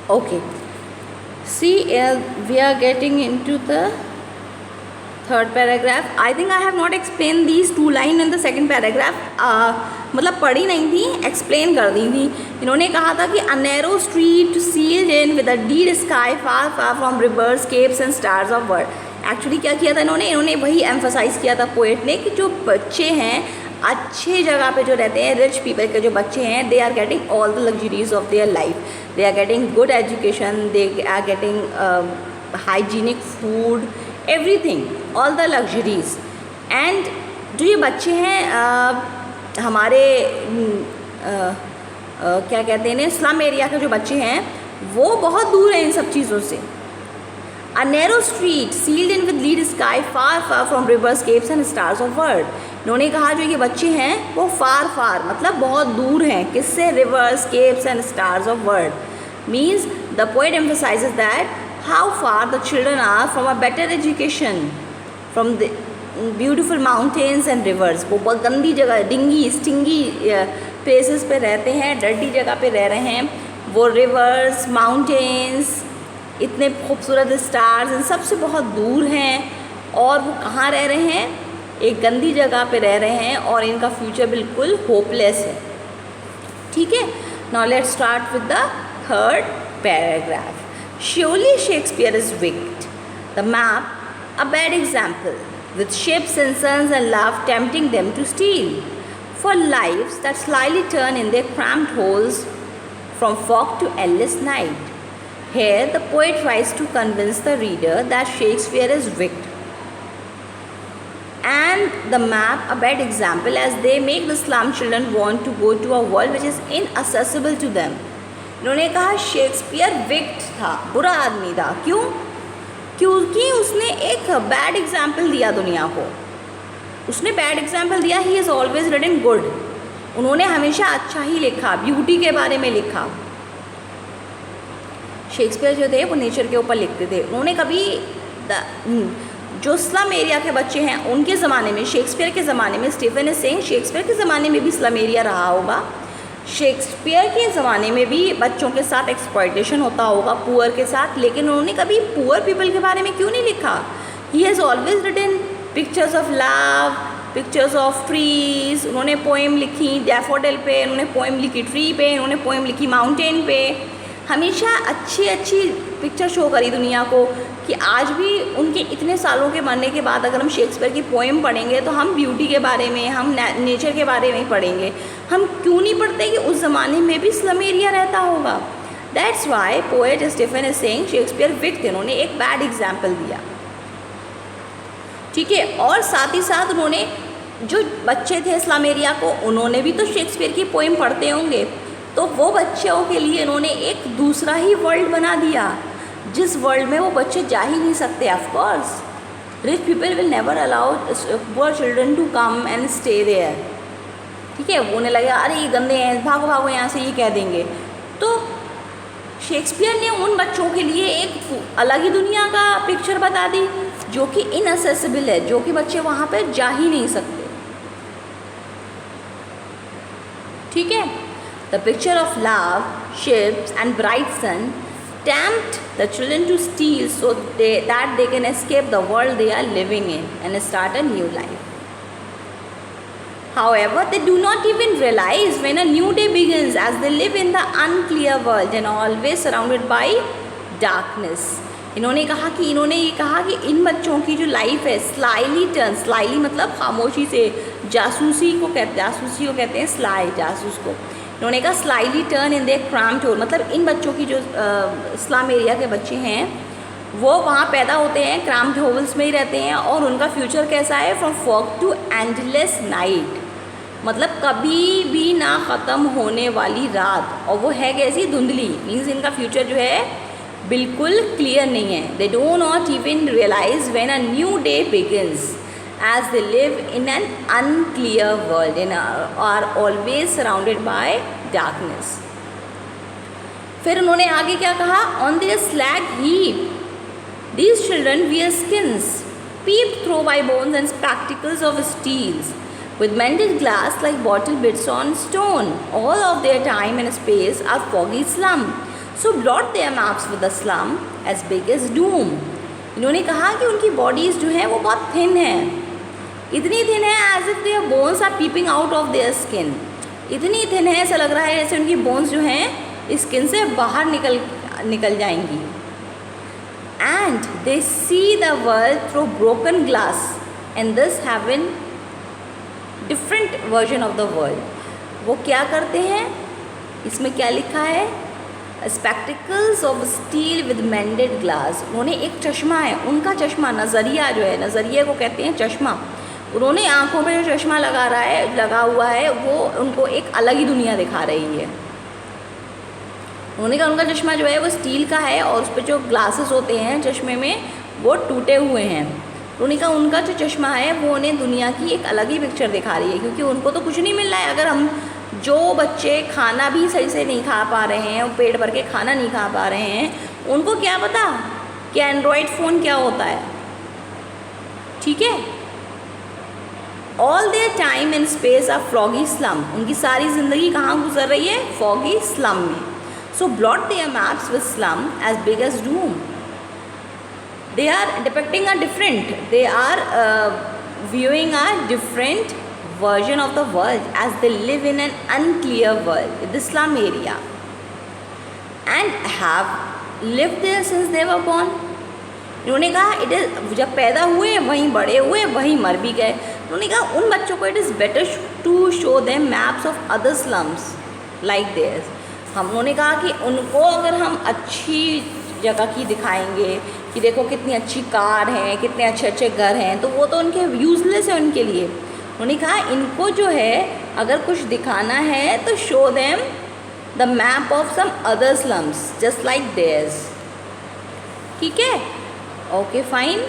Okay. See, we are getting into the third paragraph. I think I have not explained these two lines in the second paragraph. मतलब पढ़ी नहीं थी, explain कर दी थी. इन्होंने कहा था कि a narrow street sealed in with a deep sky far far from rivers, capes and stars of world. Actually क्या किया था इन्होंने वही एम्फोसाइज़ किया था पोएट ने कि जो बच्चे हैं अच्छे जगह पे जो रहते हैं, रिच पीपल के जो बच्चे हैं, they are getting all the luxuries of their life. They are getting good education, they are getting hygienic food, everything, all the luxuries. And जो ये बच्चे हैं हमारे क्या कहते हैं, स्लम एरिया के जो बच्चे हैं वो बहुत दूर हैं इन सब चीज़ों से. A narrow street sealed in with lead sky far far from rivers, capes and stars of world. इन्होंने कहा जो ये बच्चे हैं वो फार फार मतलब बहुत दूर हैं किससे, rivers, capes and stars of world. Means the poet emphasises that how far the children are from a better education, from the beautiful mountains and rivers. वो बहुत गंदी जगह, डिंगी स्टिंगी प्लेसेस पे रहते हैं, डर्टी जगह पे रह रहे हैं. वो रिवर्स, माउंटेन्स, इतने खूबसूरत स्टार्स, इन सबसे बहुत दूर हैं. और वो कहाँ रह रहे हैं, एक गंदी जगह पे रह रहे हैं और इनका फ्यूचर बिल्कुल होपलेस है. ठीक है. Now let's start with the third paragraph. Surely Shakespeare is wicked, the map a bad example, with ships and suns and love tempting them to steal, for lives that slyly turn in their cramped holes from fog to endless night. Here the poet tries to convince the reader that Shakespeare is wicked, and the map a bad example, as they make the slum children want to go to a world which is inaccessible to them. इन्होंने कहा Shakespeare wicked था, बुरा आदमी था. क्यों? क्योंकि उसने एक बैड एग्जाम्पल दिया दुनिया को. उसने बैड एग्जाम्पल दिया. He is always written good. उन्होंने हमेशा अच्छा ही लिखा, ब्यूटी के बारे में लिखा. शेक्सपियर जो थे वो नेचर के ऊपर लिखते थे. उन्होंने कभी जो स्लम एरिया के बच्चे हैं उनके ज़माने में, शेक्सपियर के ज़माने में, स्टीफन इज सेइंग शेक्सपियर के ज़माने में भी स्लम एरिया रहा होगा. शेक्सपियर के ज़माने में भी बच्चों के साथ एक्सप्लॉयटेशन होता होगा, पुअर के साथ. लेकिन उन्होंने कभी पुअर पीपल के बारे में क्यों नहीं लिखा? He has always written pictures of love, pictures of trees. उन्होंने पोएम लिखी डैफोडिल पे, उन्होंने पोएम लिखी ट्री पे, उन्होंने पोएम लिखी माउंटेन पे. हमेशा अच्छी अच्छी पिक्चर शो करी दुनिया को कि आज भी उनके इतने सालों के मरने के बाद अगर हम शेक्सपियर की पोएम पढ़ेंगे तो हम ब्यूटी के बारे में, हम नेचर के बारे में ही पढ़ेंगे. हम क्यों नहीं पढ़ते कि उस ज़माने में भी स्लम एरिया रहता होगा. That's why poet Stephen is saying Shakespeare wicked. उन्होंने एक बैड एग्जाम्पल दिया. ठीक है. और साथ ही साथ उन्होंने जो बच्चे थे स्लम एरिया को, उन्होंने भी तो शेक्सपियर की पोएम पढ़ते होंगे. तो वो बच्चों के लिए इन्होंने एक दूसरा ही वर्ल्ड बना दिया जिस वर्ल्ड में वो बच्चे जा ही नहीं सकते. Of course rich people will never allow poor children to come and stay there. ठीक है. वो उन्हें लगेगा अरे ये गंदे हैं, भागो भागो यहाँ से, ये कह देंगे. तो शेक्सपियर ने उन बच्चों के लिए एक अलग ही दुनिया का पिक्चर बता दी जो कि इनअसेसिबल है, जो कि बच्चे वहाँ पर जा ही नहीं सकते. ठीक है. The picture of love, ships and bright sun tempt the children to steal so that they can escape the world they are living in and start a new life. However, they do not even realize when a new day begins, as they live in the unclear world and always surrounded by darkness. इन्होंने ये कहा कि इन बच्चों की जो life है slightly turn, slightly मतलब खामोशी से, जासूसी को कहते हैं स्लाई, जासूस को. इन्होंने कहा slyly turn in the cramped hole, मतलब इन बच्चों की जो स्लम एरिया के बच्चे हैं वो वहाँ पैदा होते हैं, क्रैम्प्ड होल्स में ही रहते हैं. और उनका फ्यूचर कैसा है, from fog to endless night, मतलब कभी भी ना ख़त्म होने वाली रात. और वो है कैसी, धुंधली. मीन्स इनका फ्यूचर जो है बिल्कुल क्लियर नहीं है. They do not even realise when a new day begins, as they live in an unclear world and are always surrounded by darkness. फिर उन्होंने आगे क्या कहा, on their slag heap these children wear skins peeped through by bones and spectacles of steels with mended glass like bottle bits on stone. All of their time and space are foggy slum. So blot their maps with the slum as big as doom. इन्होंने कहा कि उनकी bodies जो हैं वो बहुत thin है, इतनी थिन है as if their bones are peeping out of their skin. इतनी थिन है, ऐसा लग रहा है जैसे उनकी बोन्स जो हैं स्किन से बाहर निकल जाएंगी। And they see the world through broken glass and this haven different version of the world. वो क्या करते हैं, इसमें क्या लिखा है, spectacles of steel with mended glass. उन्होंने एक चश्मा है, उनका चश्मा, नज़रिया जो है, नज़रिए को कहते हैं चश्मा। उन्होंने आँखों पे जो चश्मा लगा हुआ है वो उनको एक अलग ही दुनिया दिखा रही है। उन्होंने कहा उनका चश्मा जो है वो स्टील का है और उस पर जो ग्लासेस होते हैं चश्मे में वो टूटे हुए हैं। उन्होंने कहा उनका जो चश्मा है वो उन्हें दुनिया की एक अलग ही पिक्चर दिखा रही है, क्योंकि उनको तो कुछ नहीं मिल रहा है। अगर हम जो बच्चे खाना भी सही से नहीं खा पा रहे हैं, पेट भर के खाना नहीं खा पा रहे हैं, उनको क्या पता कि एंड्रॉयड फ़ोन क्या होता है, ठीक है। All their time in space are froggy slum. उनकी सारी ज़िंदगी कहाँ गुजर रही है, फॉगी स्लम में। So blot their maps with slum as big as doom. They are depicting a different, they are viewing a different version of the world as they live in an unclear world in the slum area and have lived there since they were born. उन्होंने कहा it is, जब पैदा हुए वहीं बड़े हुए वहीं मर भी गए। उन्होंने कहा उन बच्चों को it is better to show them maps of other slums like theirs. उन्होंने कहा कि उनको अगर हम अच्छी जगह की दिखाएंगे कि देखो कितनी अच्छी कार है, कितने अच्छे अच्छे घर हैं, तो वो तो उनके यूजलेस है उनके लिए। उन्होंने कहा इनको जो है अगर कुछ दिखाना है तो show them the map of some other slums just like theirs. ठीक है, ओके फाइन।